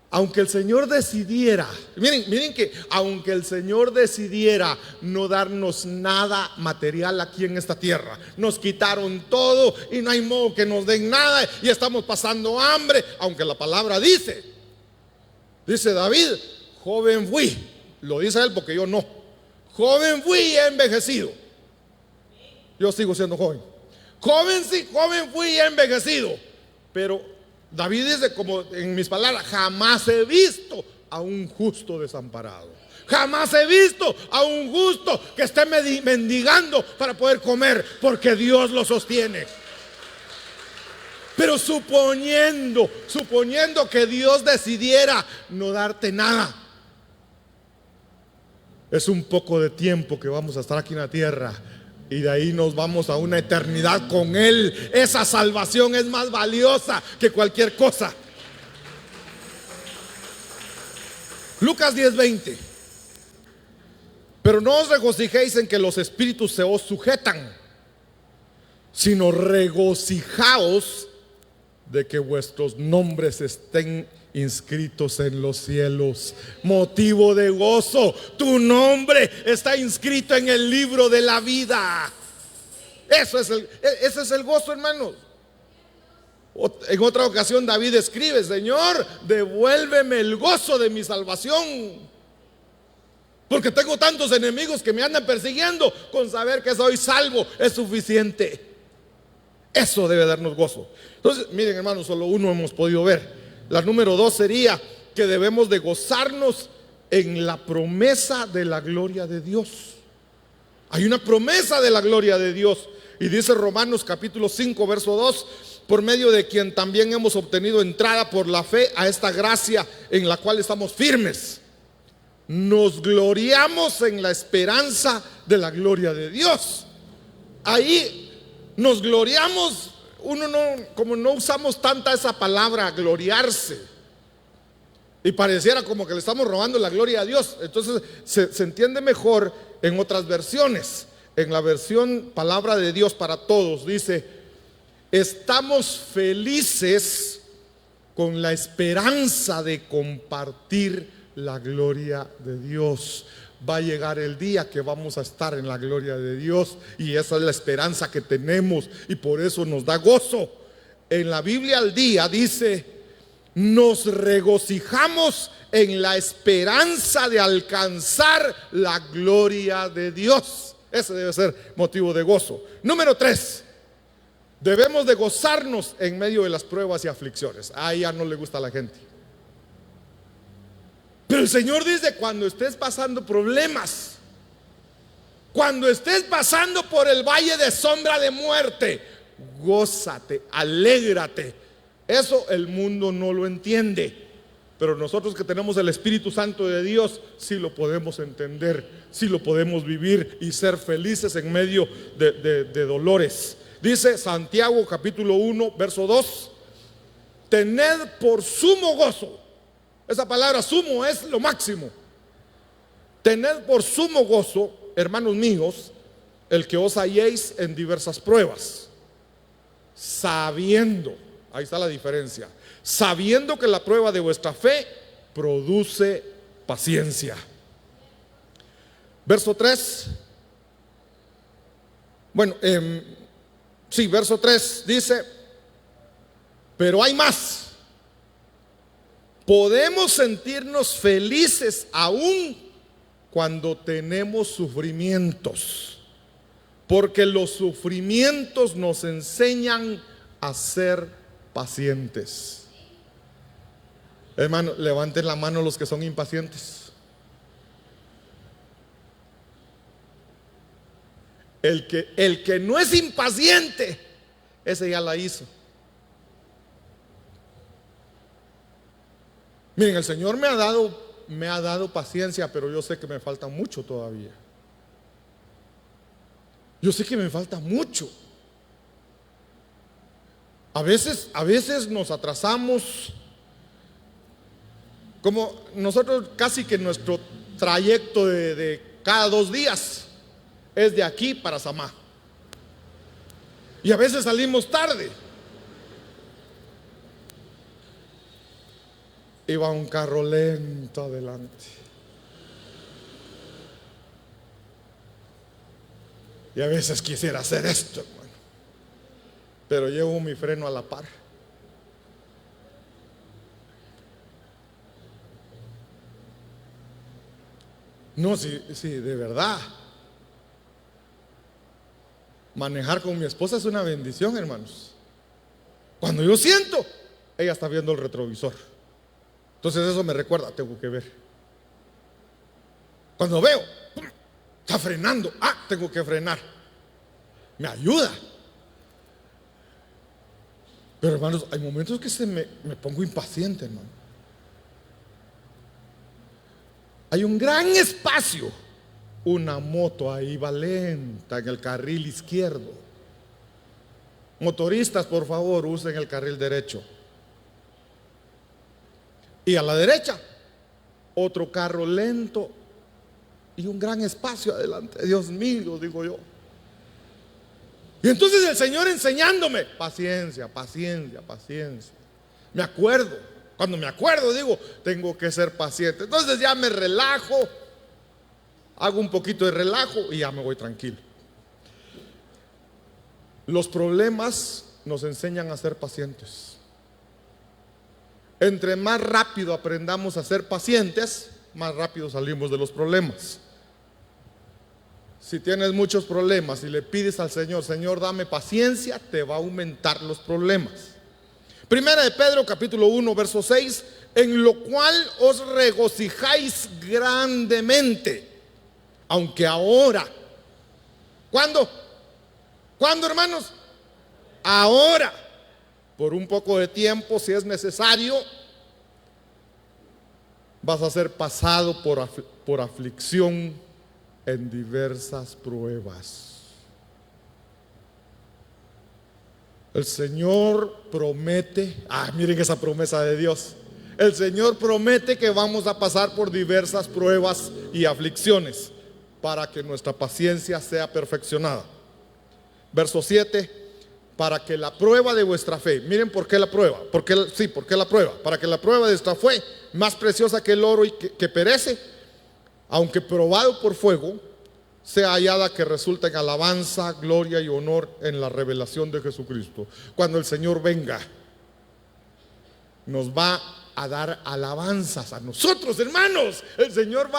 Aunque el Señor decidiera, miren que aunque el Señor decidiera no darnos nada material aquí en esta tierra, nos quitaron todo y no hay modo que nos den nada y estamos pasando hambre, aunque la palabra dice David: joven fui, lo dice él porque yo no, joven fui y he envejecido. Yo sigo siendo joven. Joven sí, joven fui y he envejecido. Pero David dice, como en mis palabras: jamás he visto a un justo desamparado, jamás he visto a un justo que esté mendigando para poder comer, porque Dios lo sostiene. Pero suponiendo que Dios decidiera no darte nada, es un poco de tiempo que vamos a estar aquí en la tierra y de ahí nos vamos a una eternidad con Él. Esa salvación es más valiosa que cualquier cosa. Lucas 10:20. Pero no os regocijéis en que los espíritus se os sujetan, sino regocijaos de que vuestros nombres estén inscritos en los cielos. Motivo de gozo, tu nombre está inscrito en el libro de la vida. Ese es el gozo, hermanos. En otra ocasión David escribe: Señor, devuélveme el gozo de mi salvación, porque tengo tantos enemigos que me andan persiguiendo. Con saber que soy salvo es suficiente. Eso debe darnos gozo. Entonces, miren, hermanos, solo uno hemos podido ver. La número 2 sería que debemos de gozarnos en la promesa de la gloria de Dios. Hay una promesa de la gloria de Dios, y dice Romanos capítulo 5 verso 2: por medio de quien también hemos obtenido entrada por la fe a esta gracia en la cual estamos firmes. Nos gloriamos en la esperanza de la gloria de Dios. Ahí nos gloriamos. Como no usamos tanta esa palabra gloriarse, y pareciera como que le estamos robando la gloria a Dios, entonces se entiende mejor en otras versiones. En la versión Palabra de Dios para Todos dice: estamos felices con la esperanza de compartir la gloria de Dios. Va a llegar el día que vamos a estar en la gloria de Dios, y esa es la esperanza que tenemos, y por eso nos da gozo. En la Biblia al día dice: nos regocijamos en la esperanza de alcanzar la gloria de Dios. Ese debe ser motivo de gozo. Número 3, debemos de gozarnos en medio de las pruebas y aflicciones. Ahí ya no le gusta a la gente. Pero el Señor dice: cuando estés pasando problemas, cuando estés pasando por el valle de sombra de muerte, gózate, alégrate. Eso el mundo no lo entiende, pero nosotros que tenemos el Espíritu Santo de Dios sí lo podemos entender, sí lo podemos vivir y ser felices en medio de dolores. Dice Santiago capítulo 1 verso 2: tened por sumo gozo. Esa palabra sumo es lo máximo. Tened por sumo gozo, hermanos míos, el que os halléis en diversas pruebas, sabiendo, ahí está la diferencia, sabiendo que la prueba de vuestra fe produce paciencia. Verso 3. Verso 3 dice: pero hay más. Podemos sentirnos felices aún cuando tenemos sufrimientos, porque los sufrimientos nos enseñan a ser pacientes. Hermano, levanten la mano los que son impacientes. El que no es impaciente, ese ya la hizo. Miren, el Señor me ha dado paciencia, pero yo sé que me falta mucho todavía. Yo sé que me falta mucho. A veces nos atrasamos. Como nosotros casi que nuestro trayecto de cada 2 días es de aquí para Samá. Y a veces salimos tarde. Iba un carro lento adelante. Y a veces quisiera hacer esto, hermano, pero llevo mi freno a la par. No, sí, de verdad. Manejar con mi esposa es una bendición, hermanos. Cuando yo siento, ella está viendo el retrovisor. Entonces eso me recuerda, tengo que ver. Cuando veo, está frenando, tengo que frenar. Me ayuda. Pero hermanos, hay momentos que me pongo impaciente, hermano. Hay un gran espacio, una moto ahí va lenta en el carril izquierdo. Motoristas, por favor, usen el carril derecho. Y a la derecha, otro carro lento y un gran espacio adelante. Dios mío, digo yo. Y entonces el Señor enseñándome, paciencia, paciencia, paciencia. Me acuerdo, cuando me acuerdo digo, tengo que ser paciente. Entonces ya me relajo, hago un poquito de relajo y ya me voy tranquilo. Los problemas nos enseñan a ser pacientes. Entre más rápido aprendamos a ser pacientes, más rápido salimos de los problemas. Si tienes muchos problemas y le pides al Señor, Señor, dame paciencia, te va a aumentar los problemas. Primera de Pedro, capítulo 1, verso 6, en lo cual os regocijáis grandemente, aunque ahora. ¿Cuándo? ¿Cuándo, hermanos? Ahora, por un poco de tiempo, si es necesario, vas a ser pasado por aflicción en diversas pruebas. El Señor promete, miren esa promesa de Dios. El Señor promete que vamos a pasar por diversas pruebas y aflicciones para que nuestra paciencia sea perfeccionada. Verso 7, para que la prueba de vuestra fe, miren por qué la prueba, ¿por qué la prueba? Para que la prueba de vuestra fe, más preciosa que el oro y que perece, aunque probado por fuego, sea hallada que resulta en alabanza, gloria y honor en la revelación de Jesucristo. Cuando el Señor venga, nos va a dar alabanzas a nosotros, hermanos. El Señor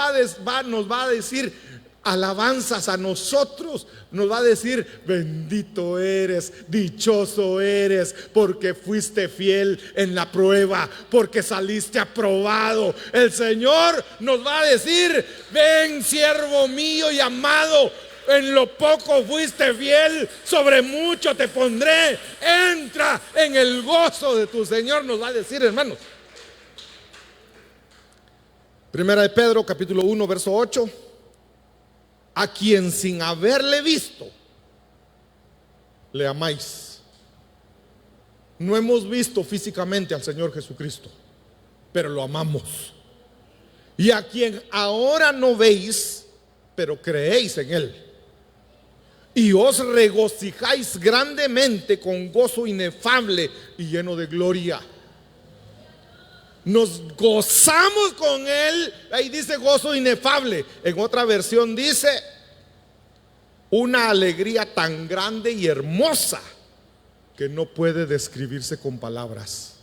nos va a decir alabanzas a nosotros. Nos va a decir, bendito eres, dichoso eres, porque fuiste fiel en la prueba, porque saliste aprobado. El Señor nos va a decir, ven, siervo mío y amado, en lo poco fuiste fiel, sobre mucho te pondré, entra en el gozo de tu Señor, nos va a decir, hermanos. Primera de Pedro, capítulo 1, verso 8. A quien sin haberle visto, le amáis. No hemos visto físicamente al Señor Jesucristo, pero lo amamos. Y a quien ahora no veis, pero creéis en Él. Y os regocijáis grandemente con gozo inefable y lleno de gloria. Nos gozamos con Él. Ahí dice gozo inefable. En otra versión dice una alegría tan grande y hermosa que no puede describirse con palabras.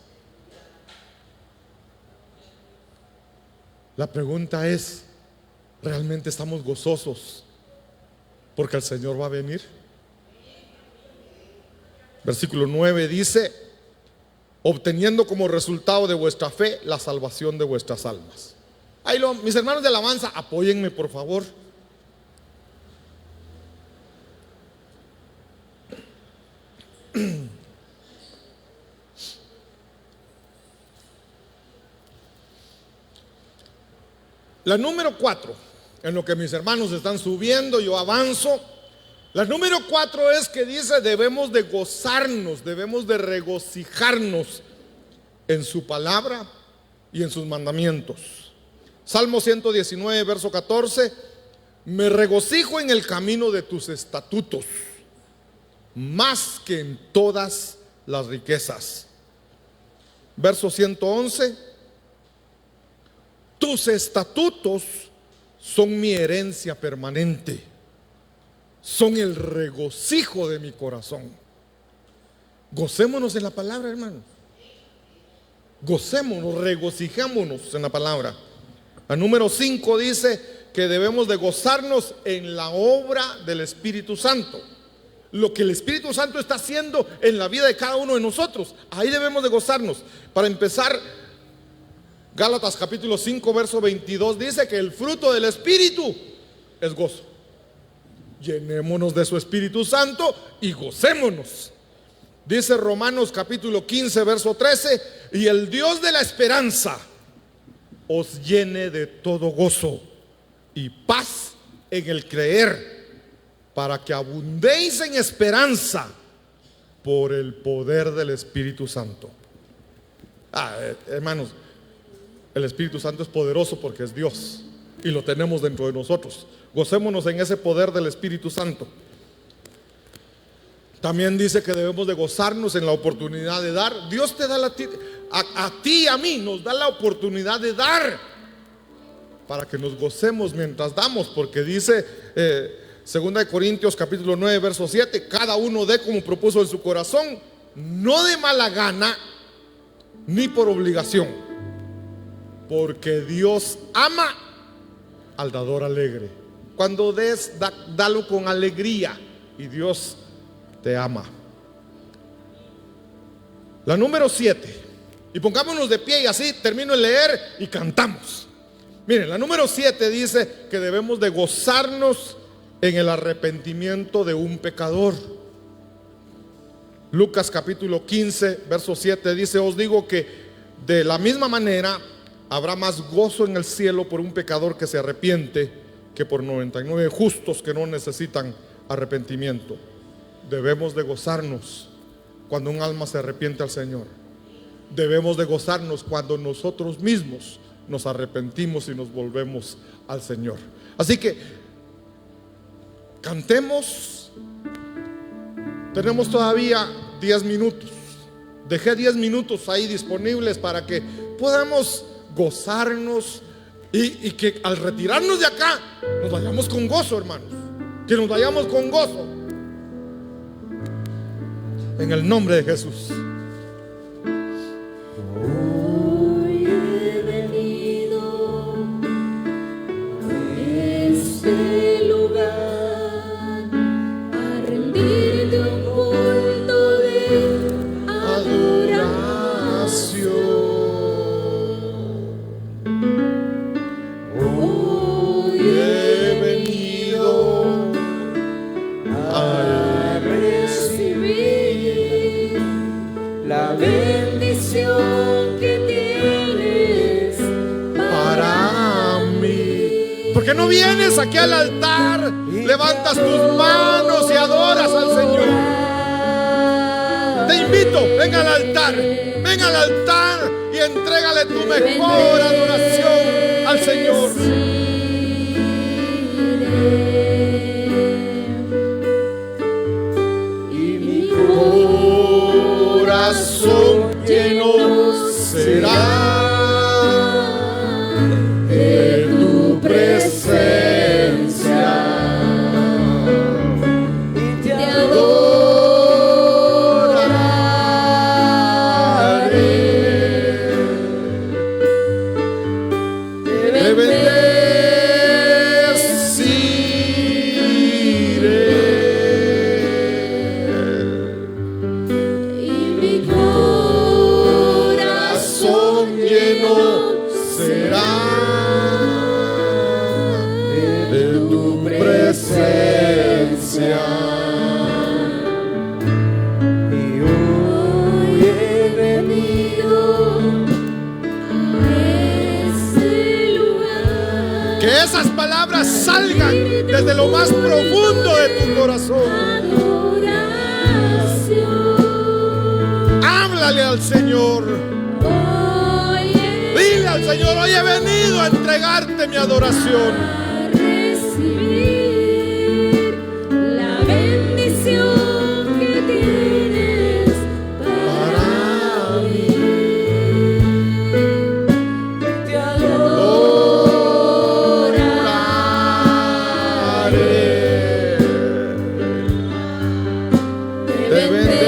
La pregunta es, ¿realmente estamos gozosos porque el Señor va a venir? Versículo 9 dice, obteniendo como resultado de vuestra fe la salvación de vuestras almas. Mis hermanos de alabanza, apóyenme por favor. La número 4, en lo que mis hermanos están subiendo, yo avanzo. La número 4 es que dice, debemos de gozarnos, debemos de regocijarnos en su palabra y en sus mandamientos. Salmo 119, verso 14, me regocijo en el camino de tus estatutos, más que en todas las riquezas. Verso 111, tus estatutos son mi herencia permanente, son el regocijo de mi corazón. Gocémonos en la palabra, hermano. Gocémonos, regocijémonos en la palabra. La número 5 dice que debemos de gozarnos en la obra del Espíritu Santo. Lo que el Espíritu Santo está haciendo en la vida de cada uno de nosotros, ahí debemos de gozarnos. Para empezar, Gálatas capítulo 5, verso 22 dice que el fruto del Espíritu es gozo. Llenémonos de su Espíritu Santo y gocémonos. Dice Romanos capítulo 15, verso 13: y el Dios de la esperanza os llene de todo gozo y paz en el creer, para que abundéis en esperanza por el poder del Espíritu Santo. Hermanos, el Espíritu Santo es poderoso porque es Dios y lo tenemos dentro de nosotros. Gocémonos en ese poder del Espíritu Santo. También dice que debemos de gozarnos en la oportunidad de dar. Dios te da a ti y a mí nos da la oportunidad de dar, para que nos gocemos mientras damos, porque dice 2 Corintios capítulo 9, verso 7: cada uno dé como propuso en su corazón, no de mala gana ni por obligación, porque Dios ama al dador alegre. Cuando des, dalo con alegría y Dios te ama. La número 7, y pongámonos de pie y así termino de leer y cantamos. Miren, la número 7 dice que debemos de gozarnos en el arrepentimiento de un pecador. Lucas capítulo 15, verso 7 dice: os digo que de la misma manera habrá más gozo en el cielo por un pecador que se arrepiente que por 99 justos que no necesitan arrepentimiento. Debemos de gozarnos cuando un alma se arrepiente al Señor. Debemos de gozarnos cuando nosotros mismos nos arrepentimos y nos volvemos al Señor. Así que cantemos. Tenemos todavía 10 minutos. Dejé 10 minutos ahí disponibles para que podamos gozarnos y que al retirarnos de acá nos vayamos con gozo, hermanos. Que nos vayamos con gozo. En el nombre de Jesús. Hoy he venido a este lugar a rendirte un culto de adoración. Hoy he venido a recibir la bendición que tienes Para mí. ¿Por qué no vienes aquí al altar? Levantas tus manos y adoras al Señor. Te invito, ven al altar. Ven al altar y entrégale tu mejor adoración al Señor. Y mi corazón lleno será de tu presencia y te adoraré, te bendeciré. Y mi corazón lleno será de tu presencia. Y hoy he venido a este lugar. Que esas palabras salgan desde lo más profundo de tu corazón. Adoración. Háblale al Señor. Hoy Dile al Señor: hoy he venido a entregarte mi adoración. a recibir la bendición que tienes para mí. Te adoraré, te bendeciré.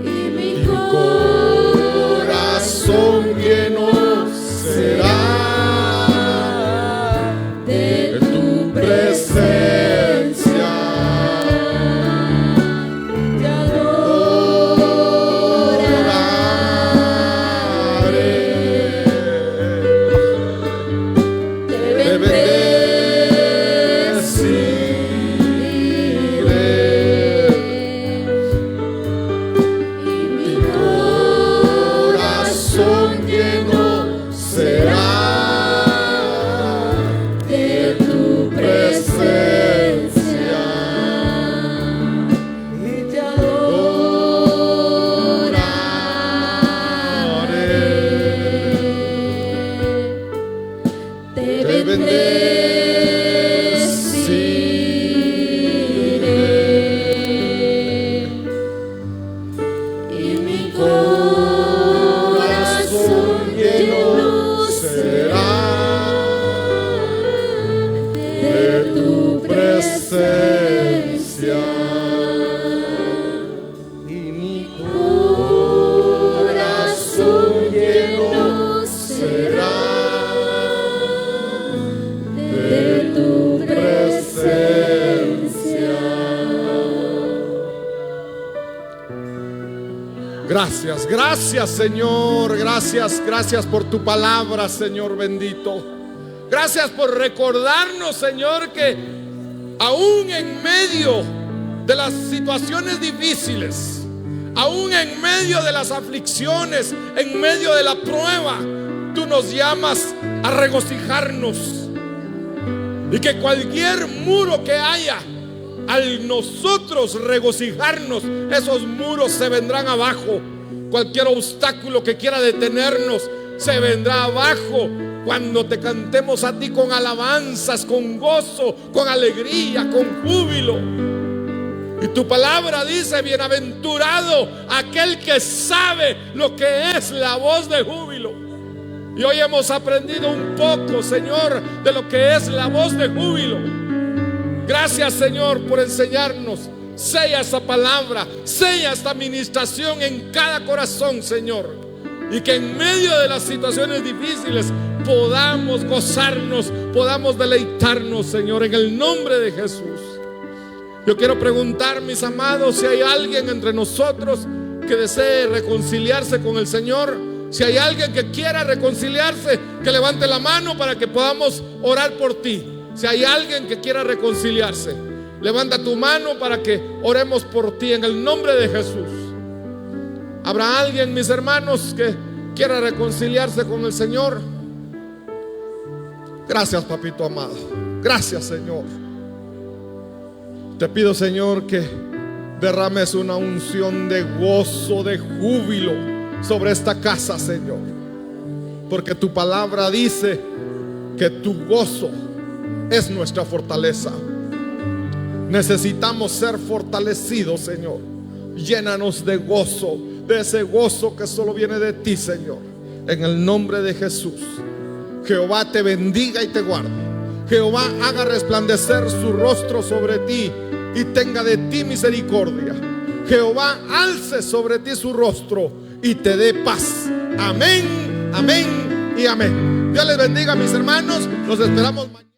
Y mi corazón lleno será de tu presencia. Te adoraré, te bendeciré. Gracias, gracias Señor, gracias por tu palabra, Señor bendito. Gracias por recordarnos, Señor, que aún en medio de las situaciones difíciles, aún en medio de las aflicciones, en medio de la prueba, tú nos llamas a regocijarnos. Y que cualquier muro que haya, al nosotros regocijarnos, esos muros se vendrán abajo. Cualquier obstáculo que quiera detenernos se vendrá abajo cuando te cantemos a ti con alabanzas, con gozo, con alegría, con júbilo. Y tu palabra dice: bienaventurado aquel que sabe lo que es la voz de júbilo. Y hoy hemos aprendido un poco, Señor, de lo que es la voz de júbilo. Gracias, Señor, por enseñarnos. Sella esa palabra, sella esta administración en cada corazón, Señor. Y que en medio de las situaciones difíciles podamos gozarnos, podamos deleitarnos, Señor, en el nombre de Jesús. Yo quiero preguntar, mis amados, si hay alguien entre nosotros que desee reconciliarse con el Señor. Si hay alguien que quiera reconciliarse, que levante la mano para que podamos orar por ti. Si hay alguien que quiera reconciliarse, levanta tu mano para que oremos por ti en el nombre de Jesús. ¿Habrá alguien, mis hermanos, que quiera reconciliarse con el Señor? Gracias, papito amado. Gracias, Señor. Te pido, Señor, que derrames una unción de gozo, de júbilo sobre esta casa, Señor. Porque tu palabra dice que tu gozo es nuestra fortaleza. Necesitamos ser fortalecidos, Señor. Llénanos de gozo, de ese gozo que solo viene de ti, Señor. En el nombre de Jesús. Jehová te bendiga y te guarde. Jehová haga resplandecer su rostro sobre ti y tenga de ti misericordia. Jehová alce sobre ti su rostro y te dé paz. Amén, amén y amén. Dios les bendiga, mis hermanos. Los esperamos mañana.